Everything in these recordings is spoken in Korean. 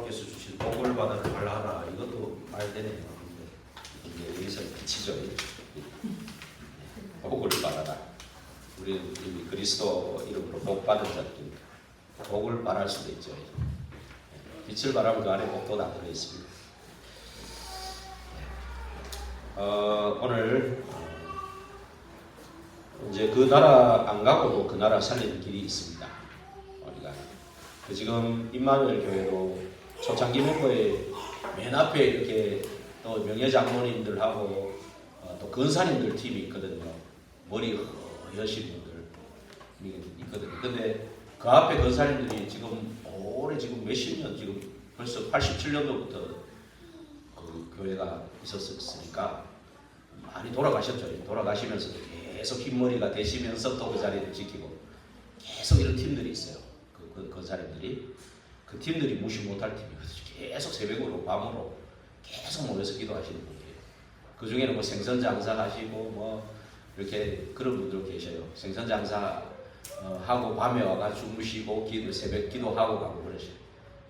여호와께서 주신 복을 받아 발하라. 이것도 말 되네요. 근데 여기서 그치죠. 복을 받아라. 우리는 이미 그리스도 이름으로 복 받은 자들입니다. 복을 바랄 수도 있죠. 빛을 바라면 그 안에 복도 다 들어 있습니다. 오늘 이제 그 나라 안 가고도 그 나라 살리는 길이 있습니다. 우리가 지금 임마누엘 교회도 초창기 멤버의 맨 앞에 이렇게 또 명예 장로님들하고 또 근사님들 팀이 있거든요. 머리 허여신 분들 있거든요. 근데 그 앞에 근사님들이 지금 오래 지금 몇십 년 지금 벌써 87년도부터 그 교회가 있었으니까 많이 돌아가셨죠. 돌아가시면서 계속 흰머리가 되시면서 또 그 자리를 지키고 계속 이런 팀들이 있어요. 그 사람들이 그 팀들이 무시 못할 팀이거든요. 계속 새벽으로 밤으로 계속 모여서 기도하시는 분이에요. 그 중에는 뭐 생선 장사하시고 뭐 이렇게 그런 분들 계셔요. 생선 장사 하고 밤에 와가 주무시고 새벽 기도하고 가고 그러셔요.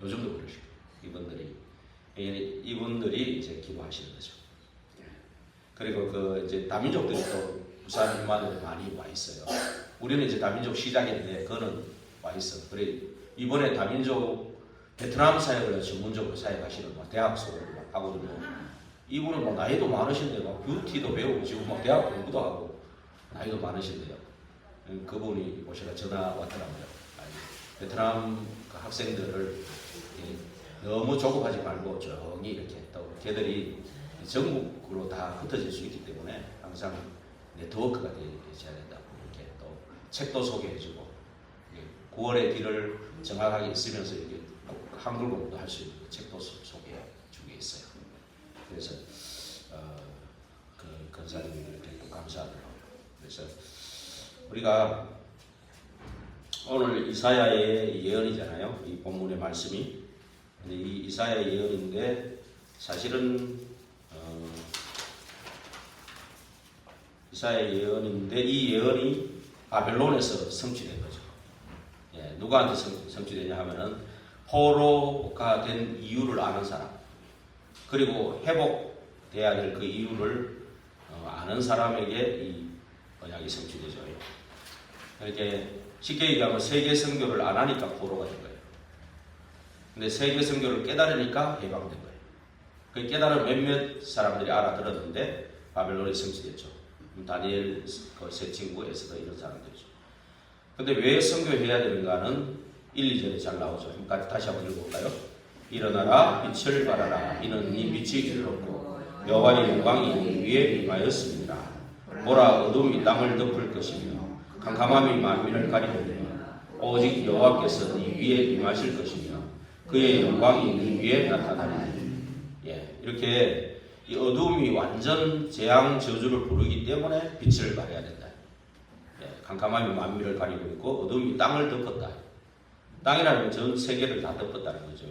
요즘도 그러시고 이분들이 이제 기도하시는 거죠. 그리고 그 이제 다민족들이 또 부산 임마누엘에 많이 와 있어요. 우리는 이제 다민족 시작인데 그거는 와 있어. 그래 이번에 다민족 베트남 사역을 전문적으로 사역하시는 대학 수업을 하거든요. 이분은 뭐 나이도 많으신데 막 뷰티도 배우고 지금 막 대학 공부도 하고 나이도 많으신데요. 그분이 오시라 전화 왔더라고요. 베트남 그 학생들을 너무 조급하지 말고 조용히 이렇게 또 걔들이 전국으로 다 흩어질 수 있기 때문에 항상 네트워크가 되셔야 된다고 이렇게 또 책도 소개해주고 9월의 길을 정확하게 있으면서 이렇게 한글 공부도 할 수 있는 책도 소개해주고 있어요. 그래서 그 근사님들께 또 감사하더라고요. 그래서 우리가 오늘 이사야의 예언이잖아요. 이 본문의 말씀이. 근데 이 이사야의 예언인데 사실은 이사야의 예언인데 이 예언이 바벨론에서 성취된 거죠. 누구한테 성취되냐 하면은 포로가 된 이유를 아는 사람 그리고 회복돼야 될 그 이유를 아는 사람에게 이 언약이 성취되죠. 이렇게 쉽게 얘기하면 세계 선교를 안 하니까 포로가 된 거예요. 근데 세계 선교를 깨달으니까 해방된 거예요. 그 깨달은 몇몇 사람들이 알아들었는데 바벨론이 성취됐죠. 다니엘 그 세 친구 에스더 이런 사람들이죠. 근데 왜 선교해야 되는가는 1, 2절에 잘 나오죠. 다시 한번 읽어볼까요? 일어나라 빛을 발하라 이는 네 빛이 길렀고 여호와의 영광이 위에 임하였습니다. 보라 어둠이 땅을 덮을 것이며 캄캄함이 만민을 가리느니라. 오직 여호와께서 네 위에 임하실 것이며 그의 영광이 네 위에 나타나리니. 이렇게 이 어둠이 완전 재앙 저주를 부르기 때문에 빛을 발해야 된다. 캄캄함이 만민을 가리고 있고 어둠이 땅을 덮었다. 땅이라는 전 세계를 다 덮었다는 거죠.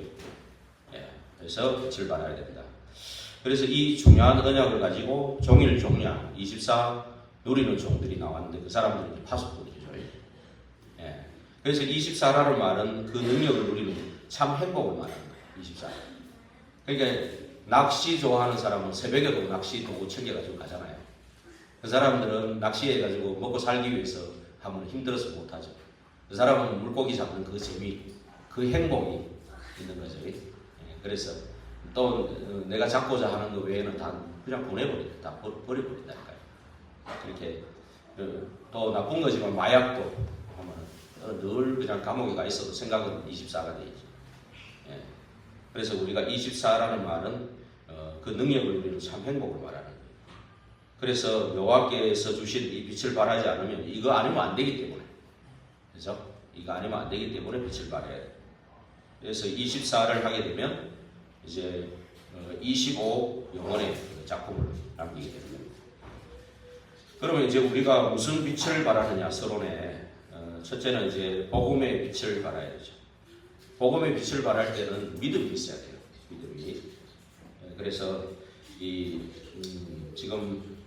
그래서 빛을 발해야 된다. 그래서 이 중요한 언약을 가지고 종일 종량 24 누리는 종들이 나왔는데 그 사람들이 파수꾼이죠. 그래서 24라는 말은 그 능력을 누리는 참 행복을 말하는 거예요. 24. 그러니까 낚시 좋아하는 사람은 새벽에도 낚시 도구 챙겨가지고 가잖아요. 그 사람들은 낚시해가지고 먹고 살기 위해서 하면 힘들어서 못하죠. 그 사람은 물고기 잡는 그 재미, 그 행복이 있는 거죠. 그래서 또 내가 잡고자 하는 것 외에는 다 그냥 보내버린다. 다 버려버린다니까요. 그렇게 또 나쁜 거지만 마약도 하면 늘 그냥 감옥에 가 있어도 생각은 24가 되지. 그래서 우리가 24라는 말은 그 능력을 누리는 참 행복을 말하는 거예요. 그래서 여호와께서 주신 이 빛을 발하지 않으면 이거 아니면 안 되기 때문에, 그렇죠? 이거 아니면 안 되기 때문에 빛을 발해야 돼요. 그래서 24를 하게 되면 이제 25 영혼의 작품을 남기게 됩니다. 그러면 이제 우리가 무슨 빛을 발하느냐 서론에 첫째는 이제 복음의 빛을 발해야 되죠. 복음의 빛을 발할 때는 믿음이 있어야 돼요. 믿음이. 그래서 지금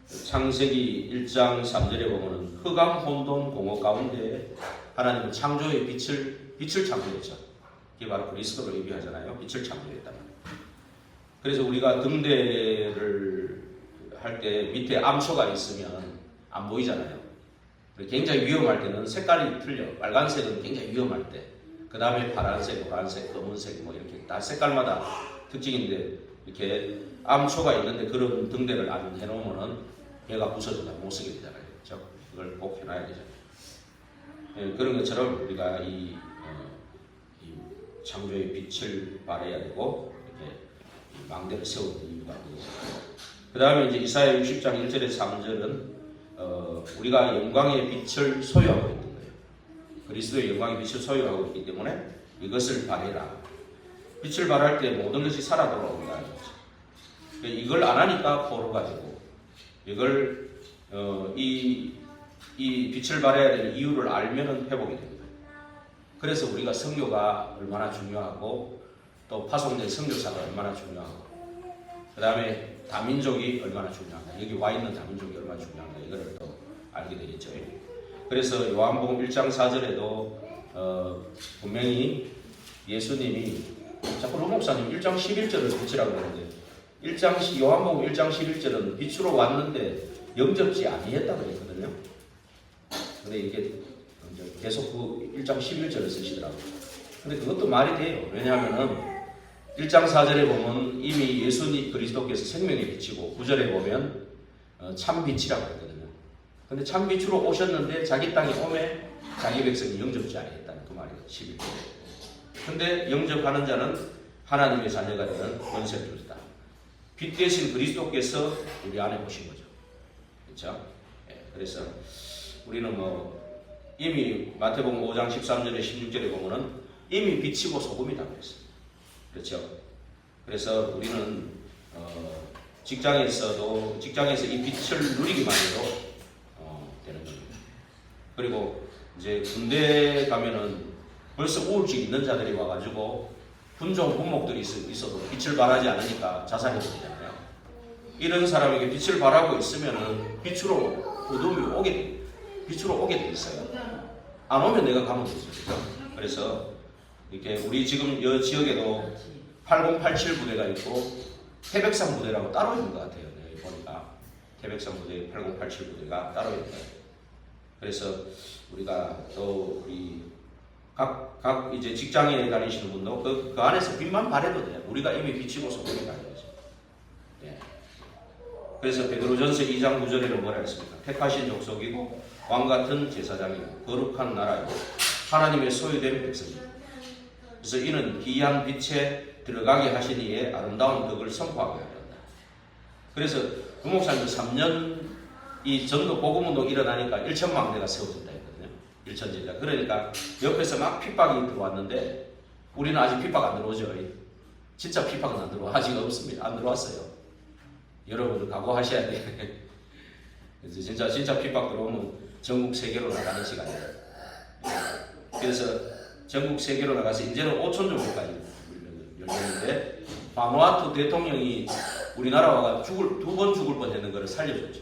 창세기 1장 3절에 보면은 흑암 혼돈 공허 가운데 하나님은 창조의 빛을 창조했죠. 그게 바로 그리스도를 의미하잖아요. 빛을 창조했다. 그래서 우리가 등대를 할 때 밑에 암초가 있으면 안 보이잖아요. 굉장히 위험할 때는 색깔이 틀려. 빨간색은 굉장히 위험할 때. 그 다음에 파란색, 노란색, 검은색 뭐 이렇게 다 색깔마다 특징인데 이렇게 암초가 있는데 그런 등대를 안 해놓으면은 배가 부서져서 못 쓰게 되잖아요. 그렇죠? 그걸 꼭 해놔야 되잖아요. 예, 그런 것처럼 우리가 이 창조의 빛을 발해야 되고 이렇게 망대를 세우는 이유가 있습니다. 그 다음에 이제 이사야 60장 1절에서 3절은 우리가 영광의 빛을 소유하고 있는 거예요. 그리스도의 영광의 빛을 소유하고 있기 때문에 이것을 발해라. 빛을 발할 때 모든 것이 살아 돌아온다는 거죠. 이걸 안 하니까 포로가 되고 이걸 이 빛을 발해야 되는 이유를 알면은 회복이 됩니다. 그래서 우리가 선교가 얼마나 중요하고 또 파송된 선교사가 얼마나 중요하고 그 다음에 다민족이 얼마나 중요한가, 여기 와 있는 다민족이 얼마나 중요한가 이거를 또 알게 되겠죠. 그래서 요한복음 1장 4절에도 분명히 예수님이 자꾸 루 목사님 1장 11절을 빛이라고 하는데 요한복음 1장 11절은 빛으로 왔는데 영접지 아니했다고 했거든요. 근데 이게 계속 그 1장 11절을 쓰시더라고요. 근데 그것도 말이 돼요. 왜냐하면은 1장 4절에 보면 이미 예수님 그리스도께서 생명의 빛이고 9절에 보면 참 빛이라고 했거든요. 근데 참 빛으로 오셨는데 자기 땅에 오매 자기 백성이 영접지 아니했다는 그 말이에요. 11절에. 근데 영접하는 자는 하나님의 자녀가 되는 권세를 주셨다. 빛 대신 그리스도께서 우리 안에 오신 거죠. 그렇죠? 예, 그래서 우리는 이미 마태복음 5장 13절에 16절에 보면은 이미 빛이고 소금이라고 그랬어요. 그렇죠? 그래서 우리는 직장에서 이 빛을 누리기만 해도 되는 겁니다. 그리고 이제 군대 가면은 벌써 우울증 있는 자들이 와가지고 군종 군목들이 있어도 빛을 발하지 않으니까 자살이 되잖아요. 이런 사람에게 빛을 발하고 있으면은 어둠이 오게 돼 있어요. 안 오면 내가 가면 되죠. 그래서 이렇게 우리 지금 이 지역에도 8087 부대가 있고 태백산 부대라고 따로 있는 것 같아요. 여기 보니까 태백산 부대, 8087 부대가 따로 있는 것 같아요. 그래서 우리가 또 우리 각 이제 직장에 다니시는 분도 그 안에서 빛만 발해도 돼요. 우리가 이미 빛이고 소금이 되는 거죠. 예. 그래서 베드로전서 2장 9절에는 뭐라 했습니까? 택하신 족속이고 왕 같은 제사장이고 거룩한 나라이고 하나님의 소유된 백성이고 그래서 이는 기이한 빛에 들어가게 하신 이의 아름다운 덕을 선포하게 하려 한다. 그래서 그 목사님도 3년 이 전도 복음운동 일어나니까 1천망대가 세워졌다 했거든요. 1천제자. 그러니까 옆에서 막 핍박이 들어왔는데 우리는 아직 핍박 안 들어오죠. 진짜 핍박은 안 들어와. 아직 없습니다. 안 들어왔어요. 여러분들 각오하셔야 돼. 그래서 진짜 핍박 들어오면 전국 세계로 나가는 시간이에요. 그래서 전국 세계로 나가서 이제는 5천 종교까지 열렸는데 바누아투 대통령이 우리나라 와가 두 번 죽을 뻔했는 거를 살려줬죠.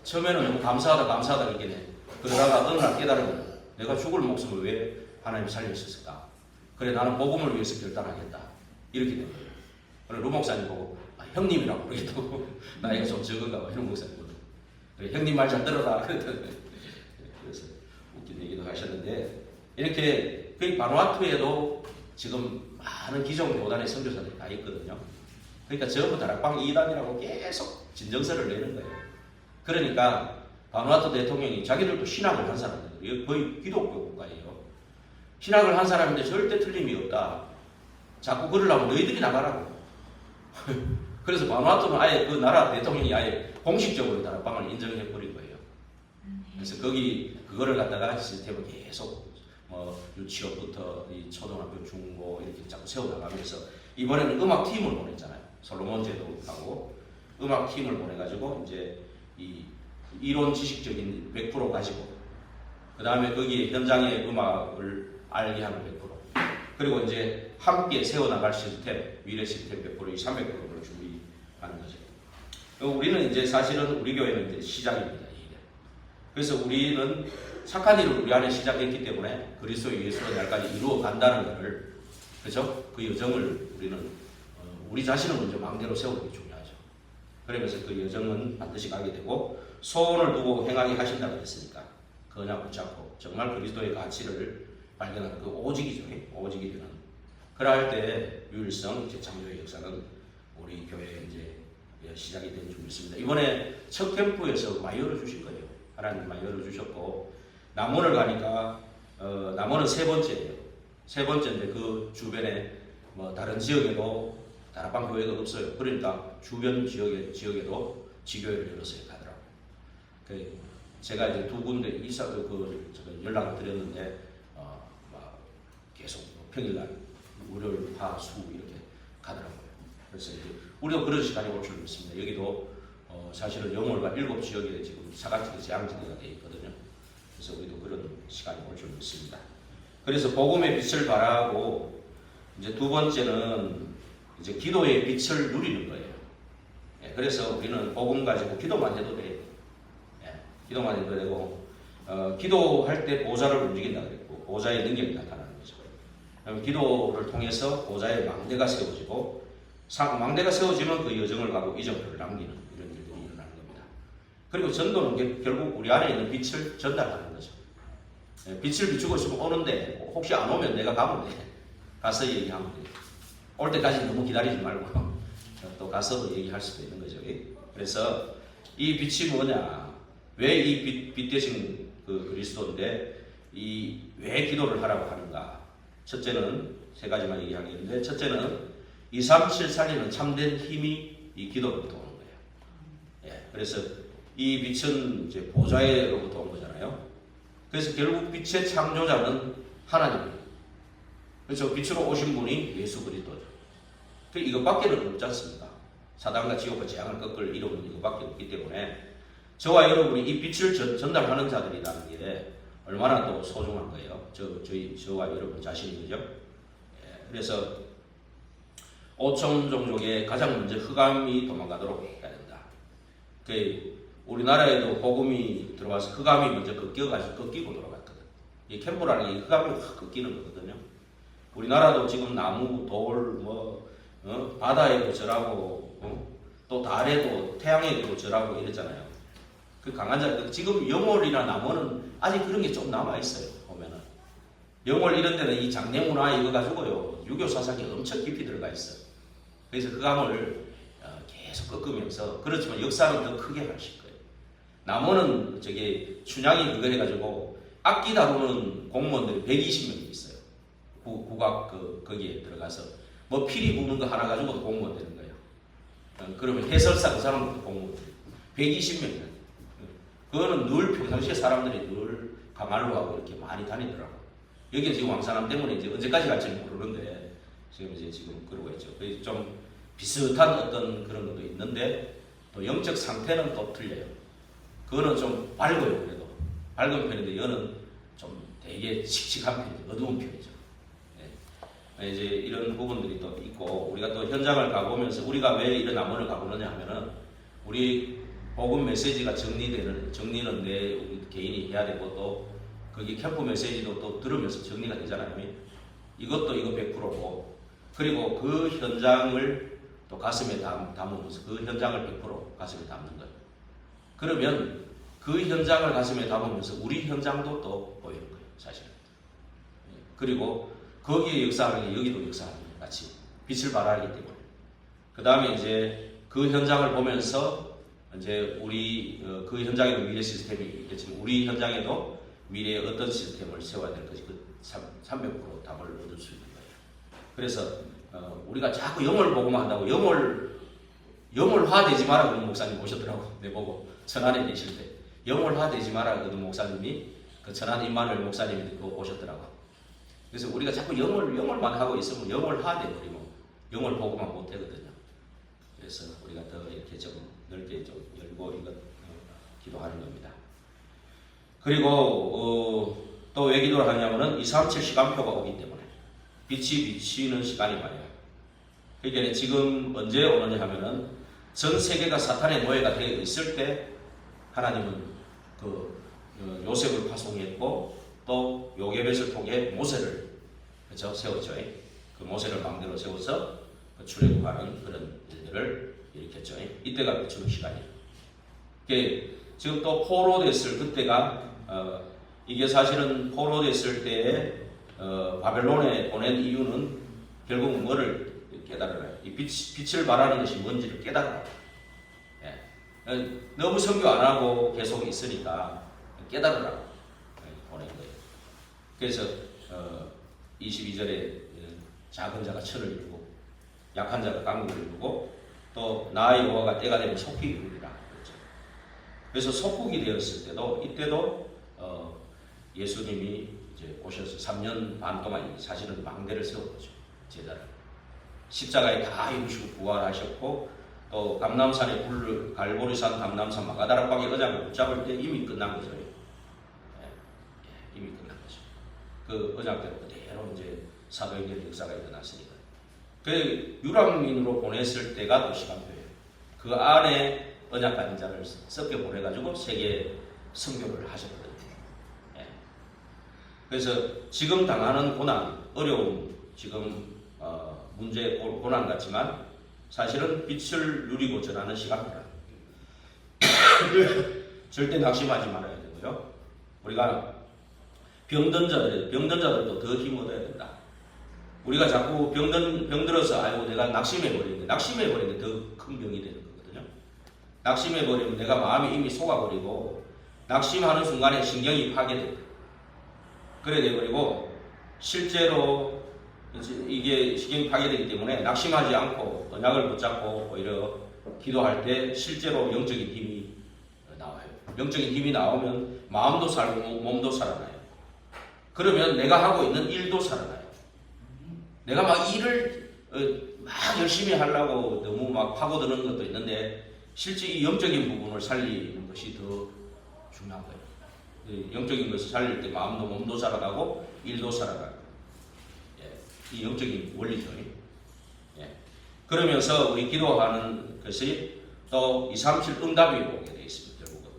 처음에는 너무 감사하다 이게 그러다가 어느 날 깨달으면 내가 죽을 목숨을 왜 하나님 살려주셨을까? 그래 나는 복음을 위해서 결단하겠다. 이렇게 된 거예요. 그래 루 목사님 보고 형님이라고 그러겠다고 나이가 좀 적은가 봐. 이런 목사님 보고 그래 형님 말 잘 들어라. 그래서 웃긴 얘기도 하셨는데 이렇게 그 바누아투에도 지금 많은 기존 교단의 선교사들이 다 있거든요. 그러니까 전부 다락방 2단이라고 계속 진정서를 내는 거예요. 그러니까 바누아투 대통령이 자기들도 신학을 한 사람들, 거의 기독교 국가예요. 신학을 한 사람인데 절대 틀림이 없다. 자꾸 그러려면 너희들이 나가라고. 그래서 바누아투는 아예 그 나라 대통령이 아예 공식적으로 다락방을 인정해 버린 거예요. 그래서 그거를 갖다가 시스템을 계속 유치원부터 이 초등학교, 중고 이렇게 자꾸 세워나가면서 이번에는 음악팀을 보냈잖아요. 솔로몬 제도하고 음악팀을 보내가지고 이제 이 이론 지식적인 100% 가지고 그 다음에 거기에 현장의 음악을 알게 하는 100% 그리고 이제 함께 세워나갈 시스템, 미래 시스템 100% 이 300%를 준비하는 거죠. 우리는 이제 사실은 우리 교회는 이제 시작입니다. 이게. 그래서 우리는 착한 일을 우리 안에 시작했기 때문에 그리스도의 예수의 날까지 이루어 간다는 것을 그죠? 그 여정을 우리는 우리 자신을 먼저 망대로 세우는 게 중요하죠. 그러면서 그 여정은 반드시 가게 되고 소원을 두고 행하게 하신다 그랬으니까 그냥 붙잡고 정말 그리스도의 가치를 발견하는 그 오직이죠. 오직이 되는. 그럴 때 유일성 재창조의 역사는 우리 교회에 이제 시작이 된 줄 믿습니다. 이번에 첫 캠프에서 많이 열어주신 거예요. 하나님 많이 열어주셨고 남원을 가니까 남원은 세 번째예요. 세 번째인데 그 주변에 뭐 다른 지역에도 다락방 교회가 없어요. 그러니까 주변 지역에도 지교회를 열었어요. 가더라고요. 제가 이제 두 군데 연락을 드렸는데 계속 평일날 월요일, 화, 수 이렇게 가더라고요. 그래서 이제 우리도 그런 시간이 올 줄 믿습니다. 여기도 사실은 영월과 7지역에 지금 사각지대 재앙지대가 되어 있거든요. 그래서 우리도 그런 시간이 올 줄 믿습니다. 그래서 복음의 빛을 발하고 이제 두 번째는 이제 기도의 빛을 누리는 거예요. 그래서 우리는 복음 가지고 기도만 해도 돼요. 기도만 해도 되고 기도할 때 보좌를 움직인다 그랬고 보좌의 능력이 나타나는 거죠. 기도를 통해서 보좌의 망대가 세워지고 망대가 세워지면 그 여정을 가고 이정표를 남기는 이런 일들이 일어나는 겁니다. 그리고 전도는 결국 우리 안에 있는 빛을 전달하는 거죠. 빛을 비추고 있으면 오는데 혹시 안 오면 내가 가면 돼. 가서 얘기하면 돼. 올 때까지 너무 기다리지 말고 또 가서 얘기할 수도 있는 거죠. 그래서 이 빛이 뭐냐? 왜 이 빛 대신 그 그리스도인데 왜 기도를 하라고 하는가? 첫째는 세 가지만 얘기하겠는데 첫째는 237 살리는 참된 힘이 이 기도로부터 오는 거예요. 그래서 이 빛은 이제 보좌로부터 온 거잖아요. 그래서 결국 빛의 창조자는 하나님이에요. 그래서 빛으로 오신 분이 예수 그리스도죠. 이것밖에는 없지 않습니까? 사단과 지옥과 재앙을 꺾을 이름은 이것밖에 없기 때문에 저와 여러분이 이 빛을 전달하는 자들이라는 게 얼마나 또 소중한 거예요. 저와 여러분 자신이죠. 그래서 5천 종족에 가장 먼저 흑암이 도망가도록 해야 된다. 우리나라에도 복음이 들어와서 흑암이 먼저 꺾이고 돌아갔거든. 이 캠프라는 게 흑암이 확 꺾이는 거거든요. 우리나라도 지금 나무, 돌, 바다에도 절하고, 또 달에도, 태양에도 절하고 이랬잖아요. 그 강한 자, 지금 영월이나 남원은 아직 그런 게 좀 남아있어요, 보면은. 영월 이런 데는 이 장례 문화 이거 가지고요, 유교 사상이 엄청 깊이 들어가 있어요. 그래서 흑암을 계속 꺾으면서, 그렇지만 역사는 더 크게 하실 거예요. 남원은 춘향이 그거 해가지고, 악기 다루는 공무원들이 120명이 있어요. 국악 거기에 들어가서 피리 부는 거 하나 가지고도 공무원 되는 거예요. 그러면 해설사 그 사람도 공무원 120명이에요. 그거는 늘 평상시에 사람들이 늘 가말로 하고 이렇게 많이 다니더라고요. 여기는 지금 왕산암 때문에 이제 언제까지 갈지는 모르는데 지금 그러고 있죠. 그래서 좀 비슷한 어떤 그런 것도 있는데 또 영적 상태는 또 틀려요. 그거는 좀 밝아요. 그래도 밝은 편인데 얘는 좀 되게 칙칙한 편이죠. 어두운 편이죠. 이제 이런 부분들이 또 있고 우리가 또 현장을 가보면서 우리가 왜 이런 남원을 가보느냐 하면은 우리 복음 메시지가 정리는 내 우리 개인이 해야 되고 또 거기 캠프 메시지도 또 들으면서 정리가 되잖아요. 이것도 이거 100%고 그리고 그 현장을 또 가슴에 담으면서 그 현장을 100% 가슴에 담는 거예요. 그러면 그 현장을 가슴에 담으면서 우리 현장도 또 보이는 거예요. 사실은. 그리고 거기에 역사하는 게 여기도 역사하는 것 같이 빛을 발하기 때문에. 그 다음에 이제 그 현장을 보면서 이제 우리 그 현장에도 미래 시스템이 있겠지만 우리 현장에도 미래의 어떤 시스템을 세워야 될 것이 그 300% 답을 얻을 수 있는 거예요. 그래서 우리가 자꾸 영월 보고만 한다고 영월화 되지 마라 그런 목사님 오셨더라고. 내 보고 천안에 계실 때 영월화 되지 마라 그런 목사님이 그 천안 임마누엘 목사님이 오셨더라고. 그래서 우리가 자꾸 영월만 하고 있으면 영월화 돼버리고 영월 보고만 못하거든요. 그래서 우리가 더 이렇게 좀 넓게 좀 열고 이거 기도하는 겁니다. 그리고 또 왜 기도를 하냐면은 237 시간표가 오기 때문에 빛이 비치는 시간이 와요. 그러니까 지금 언제 오느냐 하면은 전 세계가 사탄의 노예가 되어 있을 때 하나님은 그 요셉을 파송했고 또 요게벳을 통해 모세를 그렇죠? 세웠죠. 그 모세를 망대로 세워서 출애굽하는 그런 일들을 일으켰죠. 이때가 비추는 시간이에요. 지금 또 포로됐을 그때가 이게 사실은 포로됐을 때에 바벨론에 보낸 이유는 결국 뭐를 깨달으라. 이 빛을 발하는 것이 뭔지를 깨달으라. 예. 너무 선교 안 하고 계속 있으니까 깨달으라 보낸 거예요. 그래서 22절에 작은 자가 천을 이루고 약한 자가 강국을 이루고 또 나 여호와가 때가 되면 속히 이루리라. 그래서 속국이 되었을 때도 이때도 예수님이 이제 오셔서 3년 반 동안 사실은 망대를 세웠죠. 제자를 십자가에 다 이루시고 부활하셨고 또 감람산에 갈보리산 감람산 마가다락방에 의장을 붙잡을 때 이미 끝난 거죠. 이미 끝난 거죠. 그 의장대로 그대로 이제 사도행전 역사가 일어났으니까. 그 유랑민으로 보냈을 때가 또 시간표예요. 그 안에 언약받은 자를 섞여 보내가지고 세계 선교를 하셨거든요. 예. 그래서 지금 당하는 고난, 어려움, 지금 문제, 고난 같지만 사실은 빛을 누리고 전하는 시간입니다. 절대 낙심하지 말아야 되고요. 우리가 병든 자들도 더 힘 얻어야 된다. 우리가 자꾸 병들어서 아이고 내가 낙심해버리는데 더 큰 병이 되는 거거든요. 낙심해버리면 내가 마음이 이미 속아버리고 낙심하는 순간에 신경이 파괴됩니다. 그래 돼버리고 실제로 이게 신경이 파괴되기 때문에 낙심하지 않고 언약을 붙잡고 오히려 기도할 때 실제로 영적인 힘이 나와요. 영적인 힘이 나오면 마음도 살고 몸도 살아나요. 그러면 내가 하고 있는 일도 살아나요. 내가 막 일을 막 열심히 하려고 너무 막 파고드는 것도 있는데 실제 이 영적인 부분을 살리는 것이 더 중요한 거예요. 영적인 것을 살릴 때 마음도 몸도 살아가고 일도 살아가고 이 영적인 원리죠. 예. 그러면서 우리 기도하는 것이 또 237 응답이 오게 되어 있습니다. 결국은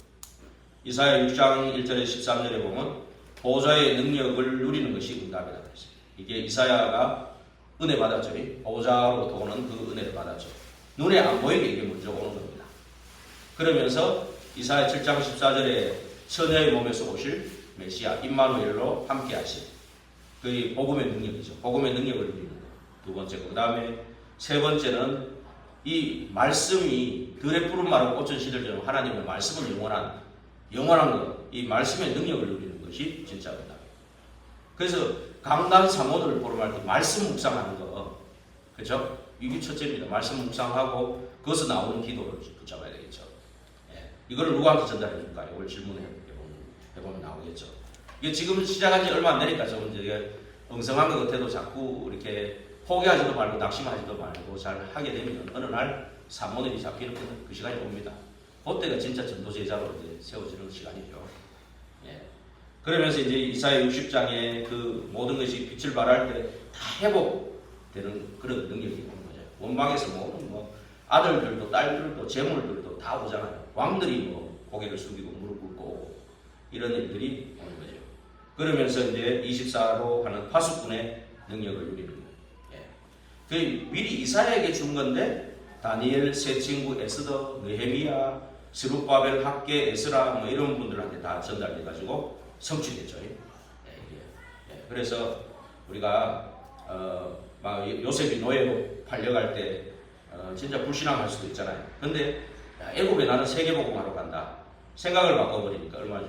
이사야 6장 1절에 13절에 보면 보호자의 능력을 누리는 것이 응답이라고 했습니다. 이게 이사야가 은혜 받았죠. 보호자로 도는 그 은혜를 받았죠. 눈에 안 보이게 이게 먼저 오는 겁니다. 그러면서 이사야 7장 14절에 처녀의 몸에서 오실 메시아 임마누엘로 함께 하신 그 복음의 능력이죠. 복음의 능력을 누리는 것. 두 번째고 그 다음에 세 번째는 이 말씀이 들의 푸른 마른 꽃은 시들처럼 하나님의 말씀을 영원한 것, 이 말씀의 능력을 누리는 것이 진짜 응답이에요. 그래서 강단 사모를 보름할 때 말씀 묵상하는 거, 그렇죠? 이게 첫째입니다. 말씀 묵상하고 그것을 나오는 기도를 붙잡아야 되겠죠. 예. 이걸 누구한테 전달해 줄까요? 이걸 질문해보면 나오겠죠. 이게 지금 시작한 지 얼마 안 되니까 좀 이제 엉성한 것 같아도 자꾸 이렇게 포기하지도 말고 낙심하지도 말고 잘 하게 되면 어느 날 사모들이 잡히는 그 시간이 옵니다. 그때가 진짜 전도 제자로 이제 세워지는 시간이죠. 예. 그러면서 이제 이사야 60장에 그 모든 것이 빛을 발할 때 다 회복되는 그런 능력이 오는 거죠. 원방에서 모든 아들들도 딸들도 재물들도 다 오잖아요. 왕들이 고개를 숙이고 무릎 꿇고 이런 일들이 오는 거죠. 그러면서 이제 24로 하는 파수꾼의 능력을 누리는 거예요. 예. 그 미리 이사야에게 준 건데 다니엘, 세 친구, 에스더, 느헤미야, 스룹바벨, 학계, 에스라 이런 분들한테 다 전달돼가지고 성취됐죠. 예. 그래서 우리가 막 요셉이 노예로 팔려갈 때 진짜 불신앙할 수도 있잖아요. 근데 애굽에 나는 세계복음하러 간다. 생각을 바꿔버리니까 얼마나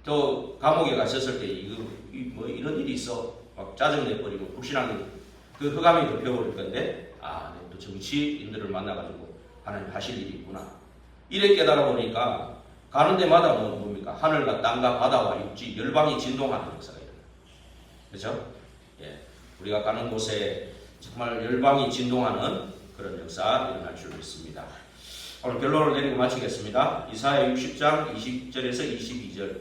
또 감옥에 가셨을 때 이런 일이 있어 막 짜증내버리고 불신앙이 그 흑암이 덮여버릴 건데 또 정치인들을 만나가지고 하나님 하실 일이 있구나. 이래 깨달아 보니까 가는 데마다 뭡니까? 하늘과 땅과 바다와 육지 열방이 진동하는 역사가 일어나요. 그렇죠? 예. 우리가 가는 곳에 정말 열방이 진동하는 그런 역사 일어날 줄 믿습니다. 오늘 결론을 내리고 마치겠습니다. 이사야 60장 20절에서 22절.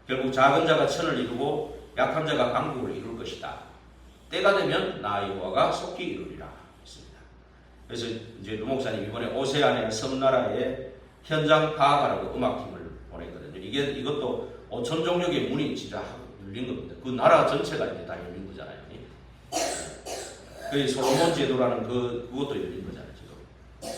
결국 작은 자가 천을 이루고 약한 자가 강국을 이룰 것이다. 때가 되면 나 여호와가 속히 이루리라 했습니다. 그래서 이제 루 목사님 이번에 오세아니아 섬나라에 현장 파악하라고 음악팀을 보냈거든요. 이것도 5천 종족의 문이 진짜 열린 겁니다. 그 나라 전체가 이제 다 열린 거잖아요. 그 솔로몬 제도라는 그것도 열린 거잖아요, 지금. 예.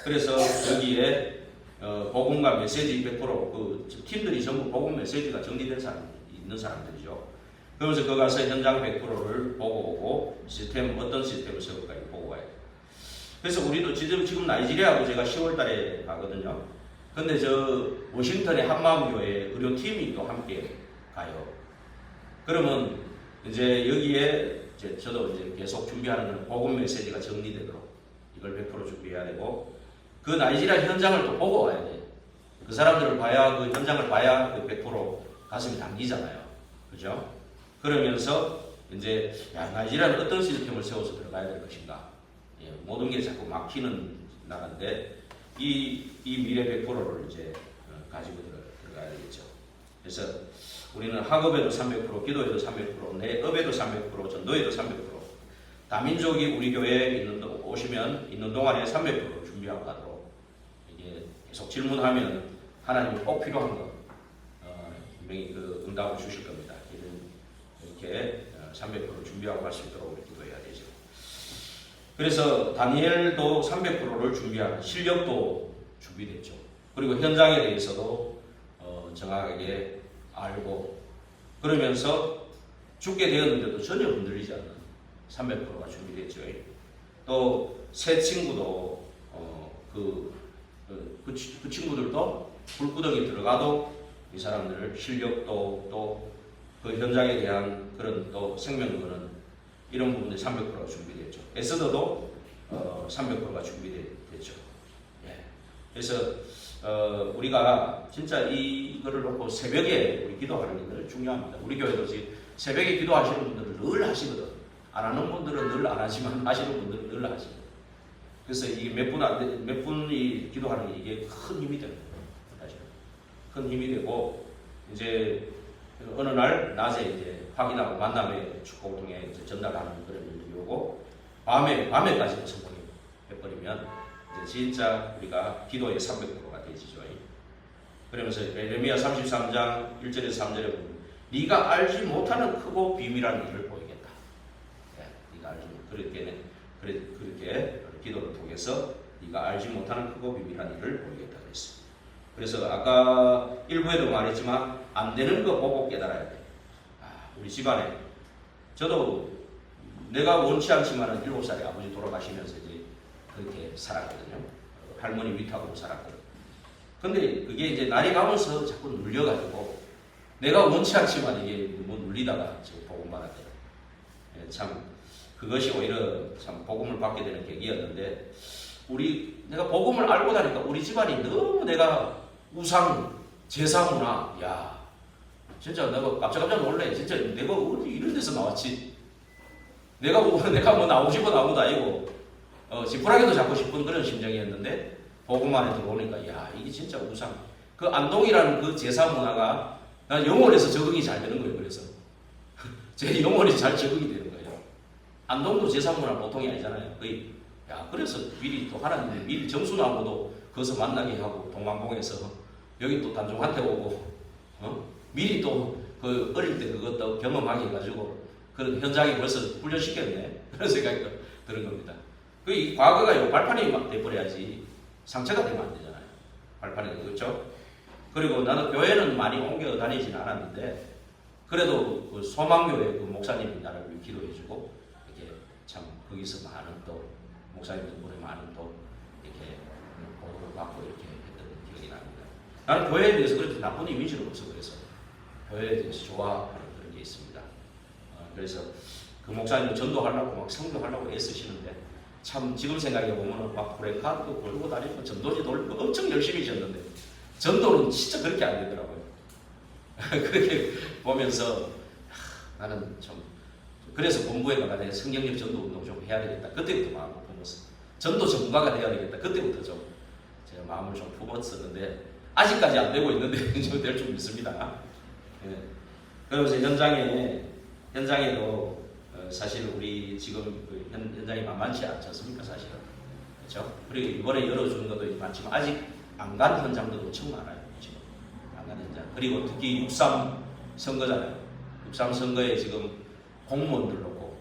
그래서 여기에 복음과 메시지 100% 그 팀들이 전부 복음 메시지가 정리된 사람 있는 사람들이죠. 그러면서 거 가서 현장 100%를 보고 오고 시스템 어떤 시스템을 세울까 보고 와야 돼요. 그래서 우리도 지금 나이지리아하고 제가 10월달에 가거든요. 근데 저 워싱턴의 한마음교회 의료팀이 또 함께 가요. 그러면 이제 여기에 저도 이제 계속 준비하는 건 복음 메시지가 정리되도록 이걸 100% 준비해야 되고 그 나이지리아 현장을 또 보고 와야 돼. 그 사람들을 봐야 그 현장을 봐야 그 100% 가슴이 당기잖아요. 그죠? 그러면서 이제 나이지리아는 어떤 시스템을 세워서 들어가야 될 것인가. 예, 모든 게 자꾸 막히는 나라인데 이 미래 100%를 이제 가지고 들어가야 되겠죠. 그래서 우리는 학업에도 300%, 기도에도 300%, 내업에도 300%, 전도에도 300%. 다민족이 우리 교회에 오시면 있는 동안에 300% 준비하고 가도록 이게 계속 질문하면 하나님이 꼭 필요한 거 분명히 그 응답을 주실 겁니다. 이렇게 300% 준비하고 갈 수 있도록 우리 기도해야 되죠. 그래서 다니엘도 300%를 준비하는 실력도 준비됐죠. 그리고 현장에 대해서도 정확하게 알고 그러면서 죽게 되었는데도 전혀 흔들리지 않는 300%가 준비됐죠. 또 새 친구도 그 친구들도 불구덩이 들어가도 이 사람들 실력도 또 그 현장에 대한 그런 또 생명거는 이런 부분에 300%가 준비됐죠. 에스더도 300%가 준비됐죠. 예. 그래서 우리가 진짜 이거를 놓고 새벽에 우리 기도하는 게 늘 중요합니다. 우리 교회도 새벽에 기도하시는 분들은 늘 하시거든. 안 하는 분들은 늘 안 하지만 하시는 분들은 늘 하시거든. 그래서 이게 몇 분이 기도하는 게 이게 큰 힘이 되는 거예요. 사실 큰 힘이 되고 이제 어느 날 낮에 이제 확인하고 만남의 축복을 통해 이제 전달하는 그런 일들이 오고 밤에까지 성공해버리면 이제 진짜 우리가 기도의 300%가 되지죠. 그러면서 예레미야 33장 1절에서 3절에 보면 네가 알지 못하는 크고 비밀한 일을 보이겠다. 네, 네가 알지 그렇게 기도를 통해서 네가 알지 못하는 크고 비밀한 일을 보이겠다 그랬어요. 그래서 아까 일부에도 말했지만 안 되는 거 보고 깨달아야 돼. 우리 집안에 저도 내가 원치 않지만은 7살에 아버지 돌아가시면서 이제 그렇게 살았거든요. 할머니 위탁으로 살았거든요. 근데 그게 이제 날이 가면서 자꾸 눌려가지고 내가 원치 않지만 이게 뭐 눌리다가 지금 복음 받았대요. 예, 참 그것이 오히려 참 복음을 받게 되는 계기였는데 내가 복음을 알고 나니까 우리 집안이 너무 내가 우상 제사 문화 야 진짜 내가 깜짝 놀래. 진짜 내가 어디 이런 데서 나왔지? 내가 뭐 나오고 싶은 아무도 아니고 지푸라기도 잡고 싶은 그런 심정이었는데 복음 안에 들어오니까 야 이게 진짜 우상. 그 안동이라는 그 제사 문화가 난 영혼에서 적응이 잘 되는 거예요. 그래서 제 영혼이 잘 적응이 되는 거예요. 안동도 제사 문화 보통이 아니잖아요. 거의 그래서 미리 또 하나님 미리 정수나무도 거기서 만나게 하고 동만봉에서 여기 또 단종한테 오고 미리 또 그 어릴 때 그것도 경험하게 해가지고 그런 현장에 벌써 훈련시켰네. 그런 생각이 드는 겁니다. 그 과거가 발판이 막 돼버려야지 상처가 되면 안 되잖아요. 발판이 그렇죠? 그리고 나는 교회는 많이 옮겨 다니지는 않았는데 그래도 그 소망교회 그 목사님이 나를 위해 기도해주고 이렇게 참 거기서 많은 또 목사님 덕분에 많은 또 이렇게 보도를 받고 이렇게 했던 기억이 납니다. 나는 교회에 대해서 그렇게 나쁜 이미지를 없어. 그래서 교회에 대해서 좋아하는 그런 게 있습니다. 그래서 그 목사님도 전도하려고 막 성교하려고 애쓰시는데 참 지금 생각해 보면은 막 브레이크도 걸고 다니고 전도지 돌리고 엄청 열심히 졌는데 전도는 진짜 그렇게 안 되더라고요. 그렇게 보면서 나는 좀 그래서 본부에 나가서 성경적 전도 운동 좀 해야 되겠다. 그때부터 마음을 품었어. 전도 전문가가 돼야 되겠다. 그때부터 좀 제가 마음을 좀 품었었는데 아직까지 안 되고 있는데 좀 될 줄 믿습니다. 예. 그러면서 현장에도 사실 우리 지금 그 현장이 만만치 않지 않습니까, 사실은. 그렇죠? 그리고 이번에 열어주는 것도 많지만 아직 안 간 현장도 엄청 많아요. 지금 안 간 현장. 그리고 특히 6.3 선거잖아요. 6.3 선거에 지금 공무원들 놓고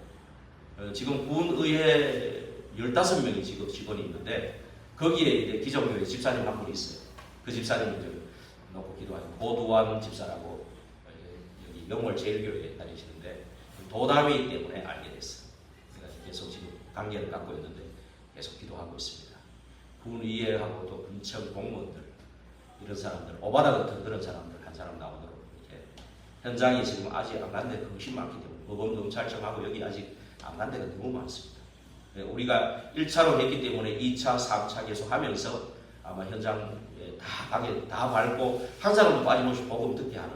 지금 군의회 15명이 지금 직원이 있는데 거기에 이제 기정교회 집사님 한 분이 있어요. 그 집사님을 좀 놓고 기도하는 고두환 집사라고 여기 영월제일교회에 다니시는데 도담이 때문에 알게 됐어요. 그래서 계속 지금 관계를 갖고 있는데 계속 기도하고 있습니다. 군의회하고 또 군청 공무원들 이런 사람들 오바다 같은 그런 사람들 한 사람 나오도록 이렇게 현장에 지금 아직 안 간 데가 훨씬 많기 때문에 법원경찰청하고 여기 아직 안 간 데가 너무 많습니다. 우리가 1차로 했기 때문에 2차, 3차 계속 하면서 아마 현장에 다 밟고 한 사람도 빠짐없이 복음 듣게 하는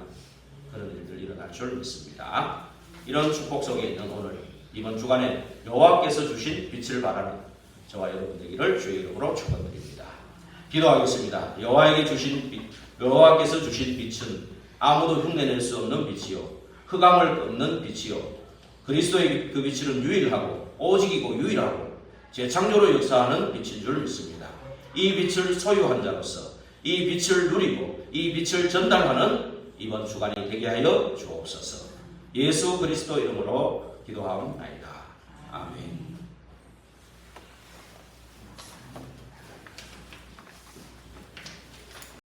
그런 일들 일어날 줄 믿습니다. 이런 축복 속에 있는 오늘 이번 주간에 여호와께서 주신 빛을 바라는 저와 여러분 되기를 주의 이름으로 축원드립니다. 기도하겠습니다. 여호와께서 주신 빛은 아무도 흉내낼 수 없는 빛이요 흑암을 끊는 빛이요 그리스도의 그 빛은 유일하고 오직이고 유일하고 재창조로 역사하는 빛인 줄 믿습니다. 이 빛을 소유한 자로서 이 빛을 누리고 이 빛을 전달하는 이번 주간이 되게 하여 주옵소서. 예수 그리스도 이름으로 기도하옵나이다. 아멘.